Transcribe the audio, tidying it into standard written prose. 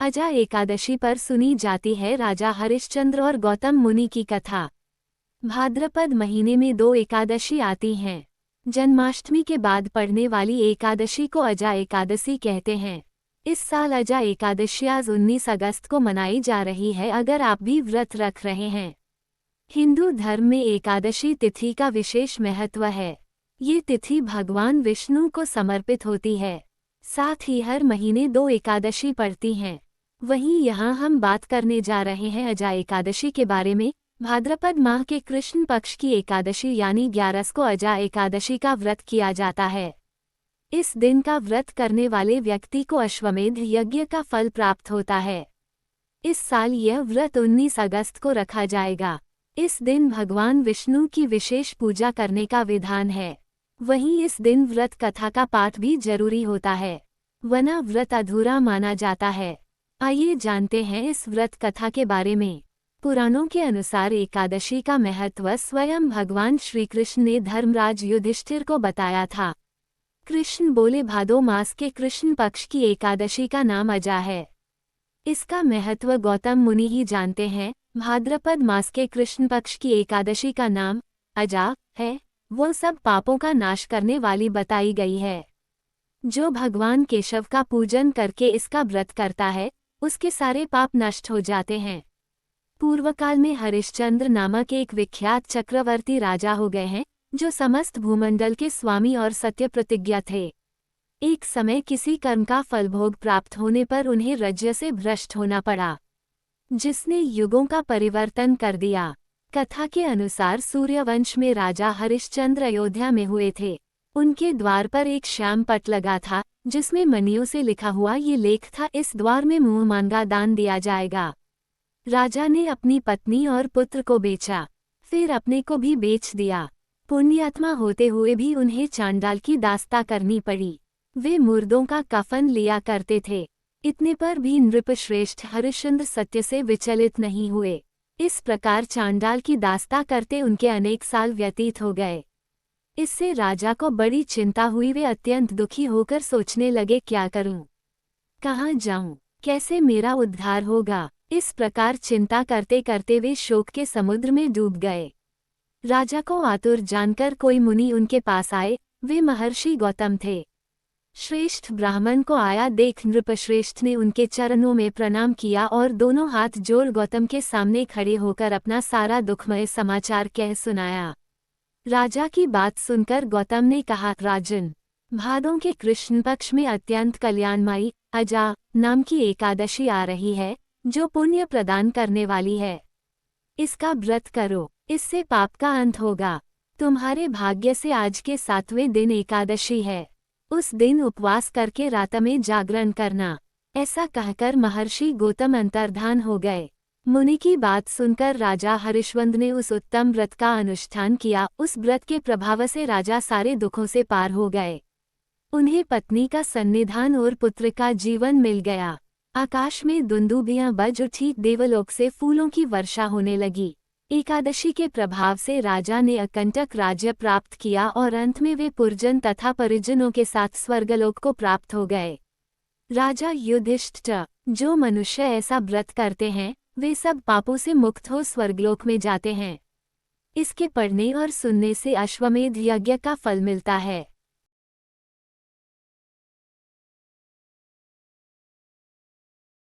अजा एकादशी पर सुनी जाती है राजा हरिश्चंद्र और गौतम मुनि की कथा। भाद्रपद महीने में 2 एकादशी आती हैं। जन्माष्टमी के बाद पड़ने वाली एकादशी को अजा एकादशी कहते हैं। इस साल अजा एकादशी आज 19 अगस्त को मनाई जा रही है। अगर आप भी व्रत रख रहे हैं। हिंदू धर्म में एकादशी तिथि का विशेष महत्व है। ये तिथि भगवान विष्णु को समर्पित होती है। साथ ही हर महीने 2 एकादशी पड़ती हैं। वहीं यहाँ हम बात करने जा रहे हैं अजा एकादशी के बारे में। भाद्रपद माह के कृष्ण पक्ष की एकादशी यानी 11 को अजा एकादशी का व्रत किया जाता है। इस दिन का व्रत करने वाले व्यक्ति को अश्वमेध यज्ञ का फल प्राप्त होता है। इस साल यह व्रत 19 अगस्त को रखा जाएगा। इस दिन भगवान विष्णु की विशेष पूजा करने का विधान है। वहीं इस दिन व्रत कथा का पाठ भी जरूरी होता है, वरना व्रत अधूरा माना जाता है। आइए जानते हैं इस व्रत कथा के बारे में। पुराणों के अनुसार एकादशी का महत्व स्वयं भगवान श्री कृष्ण ने धर्मराज युधिष्ठिर को बताया था। कृष्ण बोले, भादो मास के कृष्ण पक्ष की एकादशी का नाम अजा है। इसका महत्व गौतम मुनि ही जानते हैं। भाद्रपद मास के कृष्ण पक्ष की एकादशी का नाम अजा है। वो सब पापों का नाश करने वाली बताई गई है। जो भगवान केशव का पूजन करके इसका व्रत करता है, उसके सारे पाप नष्ट हो जाते हैं। पूर्वकाल में हरिश्चंद्र नामक एक विख्यात चक्रवर्ती राजा हो गए हैं, जो समस्त भूमंडल के स्वामी और सत्य प्रतिज्ञा थे। एक समय किसी कर्म का फलभोग प्राप्त होने पर उन्हें राज्य से भ्रष्ट होना पड़ा, जिसने युगों का परिवर्तन कर दिया। कथा के अनुसार सूर्यवंश में राजा हरिश्चंद्र अयोध्या में हुए थे। उनके द्वार पर एक श्याम पट लगा था, जिसमें मणियों से लिखा हुआ ये लेख था, इस द्वार में मुंह मांगा दान दिया जाएगा। राजा ने अपनी पत्नी और पुत्र को बेचा, फिर अपने को भी बेच दिया। पुण्यात्मा होते हुए भी उन्हें चांडाल की दास्ता करनी पड़ी। वे मुर्दों का कफन लिया करते थे। इतने पर भी नृपश्रेष्ठ हरिश्चंद्र सत्य से विचलित नहीं हुए। इस प्रकार चांडाल की दास्ता करते उनके अनेक साल व्यतीत हो गए। इससे राजा को बड़ी चिंता हुई। वे अत्यंत दुखी होकर सोचने लगे, क्या करूं, कहाँ जाऊं, कैसे मेरा उद्धार होगा। इस प्रकार चिंता करते करते वे शोक के समुद्र में डूब गए। राजा को आतुर जानकर कोई मुनि उनके पास आए। वे महर्षि गौतम थे। श्रेष्ठ ब्राह्मण को आया देख नृपश्रेष्ठ ने उनके चरणों में प्रणाम किया और दोनों हाथ जोड़ गौतम के सामने खड़े होकर अपना सारा दुखमय समाचार कह सुनाया। राजा की बात सुनकर गौतम ने कहा, राजन, भादों के कृष्ण पक्ष में अत्यंत कल्याणमयी अजा नाम की एकादशी आ रही है, जो पुण्य प्रदान करने वाली है। इसका व्रत करो, इससे पाप का अंत होगा। तुम्हारे भाग्य से आज के 7वें दिन एकादशी है। उस दिन उपवास करके रात में जागरण करना। ऐसा कहकर महर्षि गौतम अंतर्धान हो गए। मुनि की बात सुनकर राजा हरिश्चंद्र ने उस उत्तम व्रत का अनुष्ठान किया। उस व्रत के प्रभाव से राजा सारे दुखों से पार हो गए। उन्हें पत्नी का सन्निधान और पुत्र का जीवन मिल गया। आकाश में दुंदुभियां बज उठी, देवलोक से फूलों की वर्षा होने लगी। एकादशी के प्रभाव से राजा ने अकंटक राज्य प्राप्त किया और अंत में वे पुरजन तथा परिजनों के साथ स्वर्गलोक को प्राप्त हो गए। राजा युधिष्ठिर, जो मनुष्य ऐसा व्रत करते हैं, वे सब पापों से मुक्त हो स्वर्गलोक में जाते हैं। इसके पढ़ने और सुनने से अश्वमेध यज्ञ का फल मिलता है।